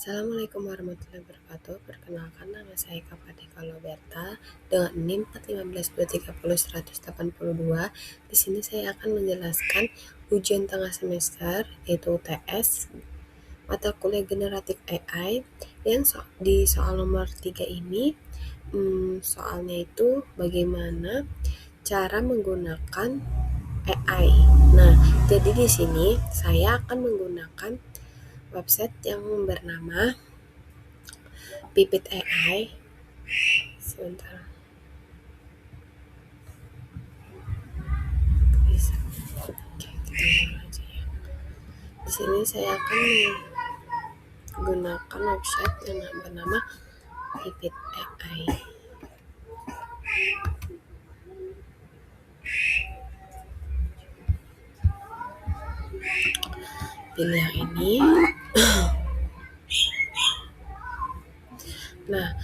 Assalamualaikum warahmatullahi wabarakatuh. Perkenalkan, nama saya Kapatika Loberta dengan NIM 415230182. Di sini saya akan menjelaskan ujian tengah semester yaitu UTS mata kuliah generatif AI yang di soal nomor 3 ini. Soalnya itu bagaimana cara menggunakan AI. Nah, jadi di sini saya akan menggunakan website yang bernama Pipit AI. Sebentar. Bisa. Oke, kita mulai aja ya. Di sini saya akan menggunakan website yang bernama Pipit AI. Pilih yang ini. Nah,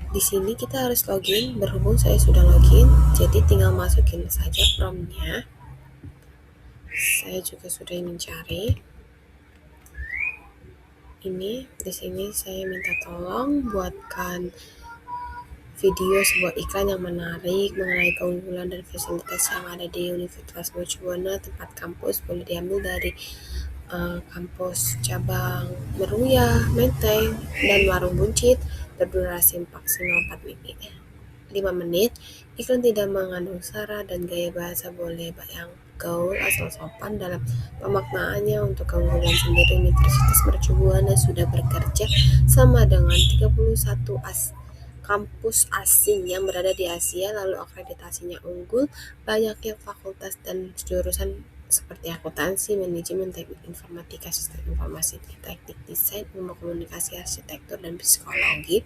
di sini kita harus login. Berhubung saya sudah login, jadi tinggal masukin saja promptnya. Saya juga sudah mencari. Ini di sini saya minta tolong buatkan video sebuah iklan yang menarik mengenai keunggulan dan fasilitas yang ada di Universitas Mercubuana. Tempat kampus boleh diambil dari kampus cabang Meruya, Menteng, dan Warung Buncit. Berdurasi maksimal 5 menit. Iklan tidak mengandung sara dan gaya bahasa boleh yang gaul asal sopan dalam pemaknaannya. Untuk keunggulan sendiri, Universitas Mercubuana sudah bekerja sama dengan 31 kampus asing yang berada di Asia, lalu akreditasinya unggul. Banyaknya fakultas dan jurusan seperti akuntansi, manajemen, teknik informatika, sistem informasi, teknik desain, ilmu komunikasi, arsitektur, dan psikologi.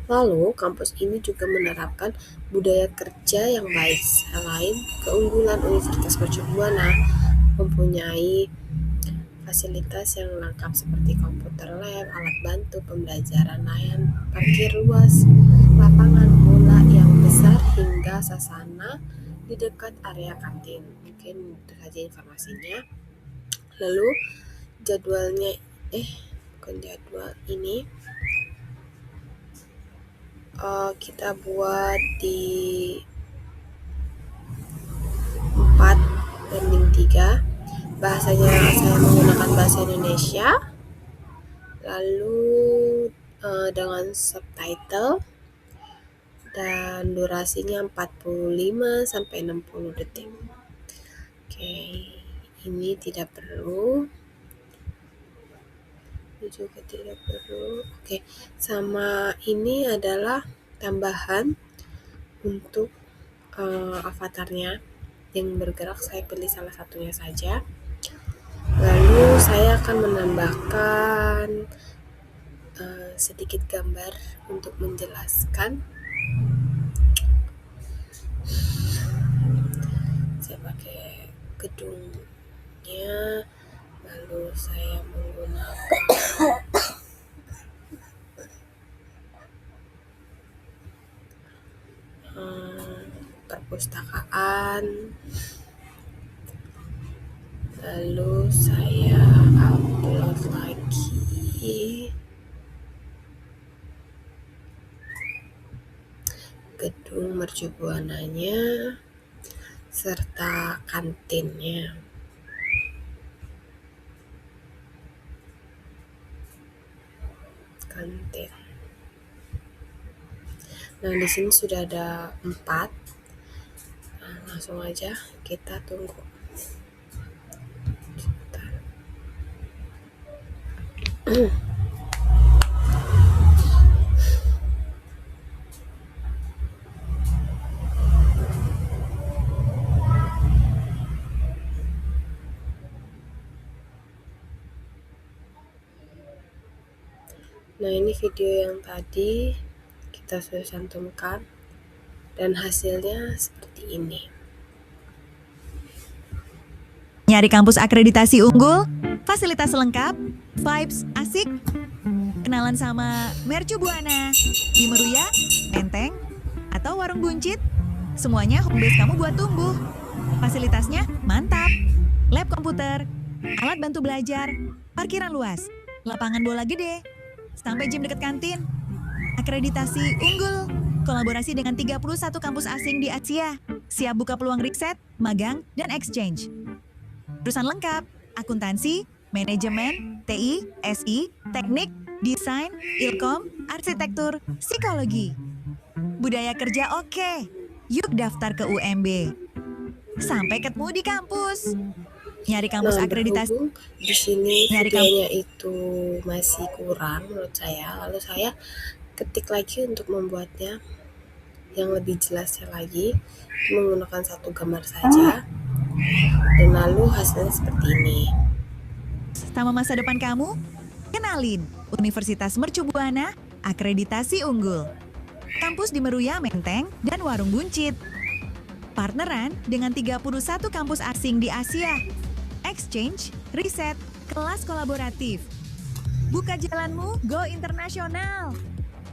Lalu, kampus ini juga menerapkan budaya kerja yang baik. Selain keunggulan, Universitas Mercubuana mempunyai fasilitas yang lengkap seperti komputer lab, alat bantu pembelajaran lain, parkir luas, lapangan bola yang besar, hingga sasana di dekat area kantin. Mungkin itu saja informasinya. Lalu jadwalnya, bukan jadwal ini. Kita buat di 4:3. Bahasanya saya menggunakan bahasa Indonesia. Lalu dengan subtitle dan durasinya 45-60 detik. Oke, ini tidak perlu. Ini juga tidak perlu. Oke, sama ini adalah tambahan untuk avatarnya yang bergerak. Saya pilih salah satunya saja. Lalu saya akan menambahkan sedikit gambar untuk menjelaskan. Saya pakai gedungnya, lalu saya menggunakan perpustakaan. Lalu saya upload lagi gedung mercubuananya serta kantinnya. Kantin. Nah, di sini sudah ada 4. Nah, langsung aja kita tunggu. Nah, ini video yang tadi kita sudah cantumkan dan hasilnya seperti ini. Nyari kampus akreditasi unggul, fasilitas lengkap, vibes asik, kenalan sama Mercubuana di Meruya, Menteng, atau Warung Buncit. Semuanya home base kamu buat tumbuh. Fasilitasnya mantap. Lab komputer, alat bantu belajar, parkiran luas, lapangan bola gede, sampai gym dekat kantin. Akreditasi unggul. Kolaborasi dengan 31 kampus asing di Asia. Siap buka peluang riset, magang, dan exchange. Jurusan lengkap, akuntansi, manajemen, TI, SI, teknik, desain, ilkom, arsitektur, psikologi. Budaya kerja oke. Yuk daftar ke UMB. Sampai ketemu di kampus. Nyari kampus akreditasi. Berhubung di sini Nyari videonya itu masih kurang menurut saya, lalu saya ketik lagi untuk membuatnya yang lebih jelasnya lagi menggunakan satu gambar saja, dan lalu hasilnya seperti ini. Sama masa depan kamu, kenalin Universitas Mercu Buana, akreditasi unggul. Kampus di Meruya, Menteng, dan Warung Buncit. Partneran dengan 31 kampus asing di Asia. Exchange, riset, kelas kolaboratif. Buka jalanmu, go internasional.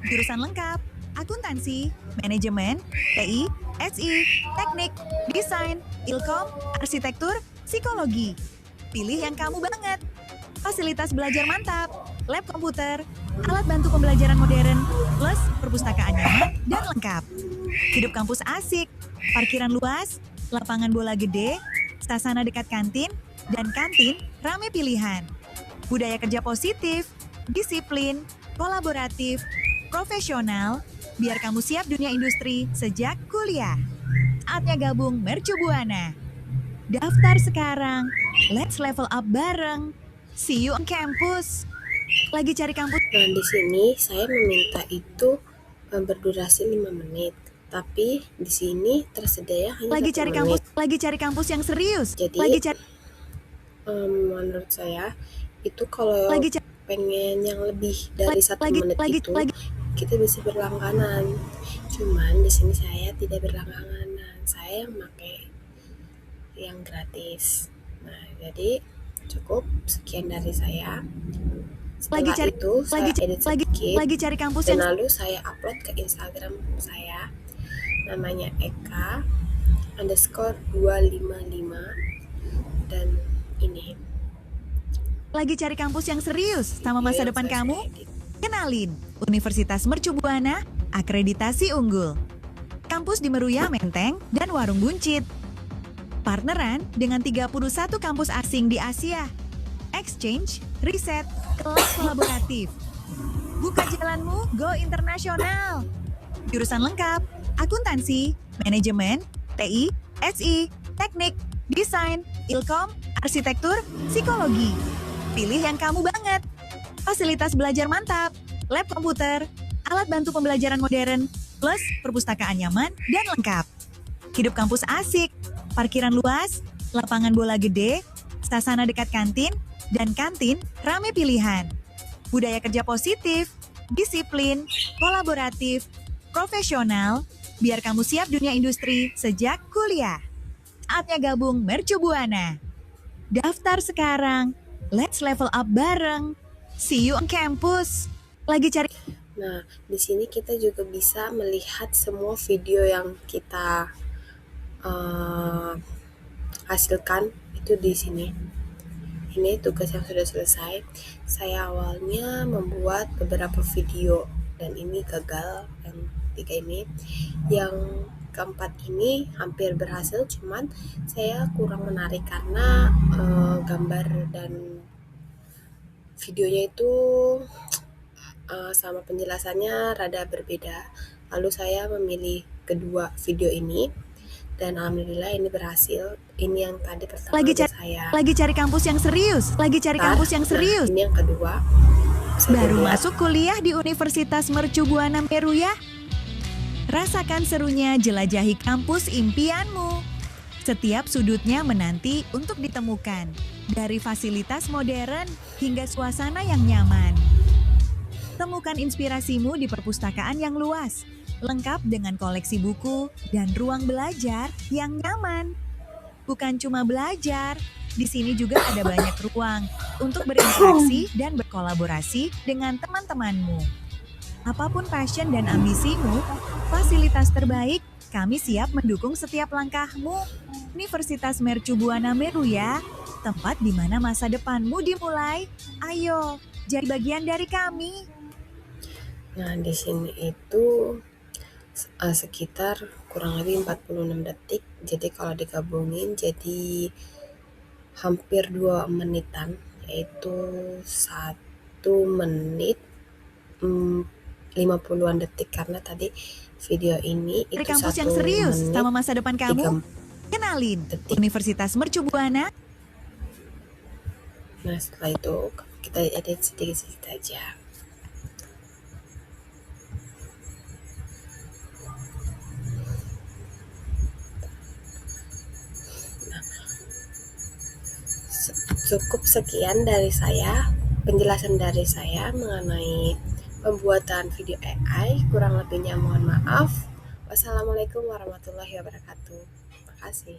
Jurusan lengkap, akuntansi, manajemen, TI, SI, teknik, desain, ilkom, arsitektur, psikologi. Pilih yang kamu banget. Fasilitas belajar mantap, lab komputer, alat bantu pembelajaran modern, plus perpustakaan nyaman dan lengkap. Hidup kampus asik, parkiran luas, lapangan bola gede, stasana dekat kantin, dan kantin rame pilihan. Budaya kerja positif, disiplin, kolaboratif, profesional, biar kamu siap dunia industri sejak kuliah. Saatnya gabung Mercu Buana. Daftar sekarang, let's level up bareng. See you on campus. Lagi cari kampus. Nah, di sini saya meminta itu berdurasi 5 menit. Tapi di sini tersedia hanya Lagi 1 cari menit. kampus, lagi cari kampus yang serius. Jadi, Lagi cari menurut saya itu kalau lagi cari pengen yang lebih dari 1 lagi- menit lagi- itu lagi- kita bisa berlangganan. Cuman di sini saya tidak berlangganan. Saya pakai yang gratis. Nah, jadi cukup sekian dari saya. Lagi Setelah cari- itu saya edit sedikit lagi cari kampus dan yang lalu saya upload ke Instagram saya, namanya Eka_255, dan ini lagi cari kampus yang serius sama masa yang depan saya kamu. edit. Kenalin, Universitas Mercu Buana, akreditasi unggul. Kampus di Meruya, Menteng, dan Warung Buncit. Partneran dengan 31 kampus asing di Asia. Exchange, riset, kelas kolaboratif. Buka jalanmu, go internasional. Jurusan lengkap, akuntansi, manajemen, TI, SI, teknik, desain, ilkom, arsitektur, psikologi. Pilih yang kamu banget. Fasilitas belajar mantap, lab komputer, alat bantu pembelajaran modern, plus perpustakaan nyaman dan lengkap. Hidup kampus asik, parkiran luas, lapangan bola gede, stasana dekat kantin, dan kantin rame pilihan. Budaya kerja positif, disiplin, kolaboratif, profesional, biar kamu siap dunia industri sejak kuliah. Saatnya gabung Mercu Buana. Daftar sekarang, let's level up bareng. See you on campus. Lagi cari Nah, di sini kita juga bisa melihat semua video yang kita hasilkan itu di sini. Ini tugas yang sudah selesai. Saya awalnya membuat beberapa video dan ini gagal, yang 3 ini. Yang keempat ini hampir berhasil, cuman saya kurang menarik karena gambar dan videonya itu sama penjelasannya rada berbeda. Lalu saya memilih kedua video ini dan alhamdulillah ini berhasil. Ini yang tadi pertama saya. lagi cari kampus yang serius. Lagi cari kampus yang serius. Nah, ini yang kedua. Baru masuk kuliah di Universitas Mercu Buana Meruya? Rasakan serunya jelajahi kampus impianmu. Setiap sudutnya menanti untuk ditemukan. Dari fasilitas modern hingga suasana yang nyaman. Temukan inspirasimu di perpustakaan yang luas, lengkap dengan koleksi buku dan ruang belajar yang nyaman. Bukan cuma belajar, di sini juga ada banyak ruang untuk berinteraksi dan berkolaborasi dengan teman-temanmu. Apapun passion dan ambisimu, fasilitas terbaik, kami siap mendukung setiap langkahmu. Universitas Mercu Buana Meruya, tempat di mana masa depanmu dimulai. Ayo, jadi bagian dari kami. Nah, di sini itu sekitar kurang lebih 46 detik. Jadi kalau digabungin jadi hampir 2 menitan, yaitu 1 menit 50-an detik, karena tadi video ini Dari itu kampus 1 yang serius menit sama masa depan 3 kamu? Kenalin, detik. Universitas Mercu Buana. Nah, setelah itu kita edit sedikit-sedikit aja. Cukup sekian dari saya, penjelasan dari saya mengenai pembuatan video AI. Kurang lebihnya mohon maaf. Wassalamualaikum warahmatullahi wabarakatuh. Terima kasih.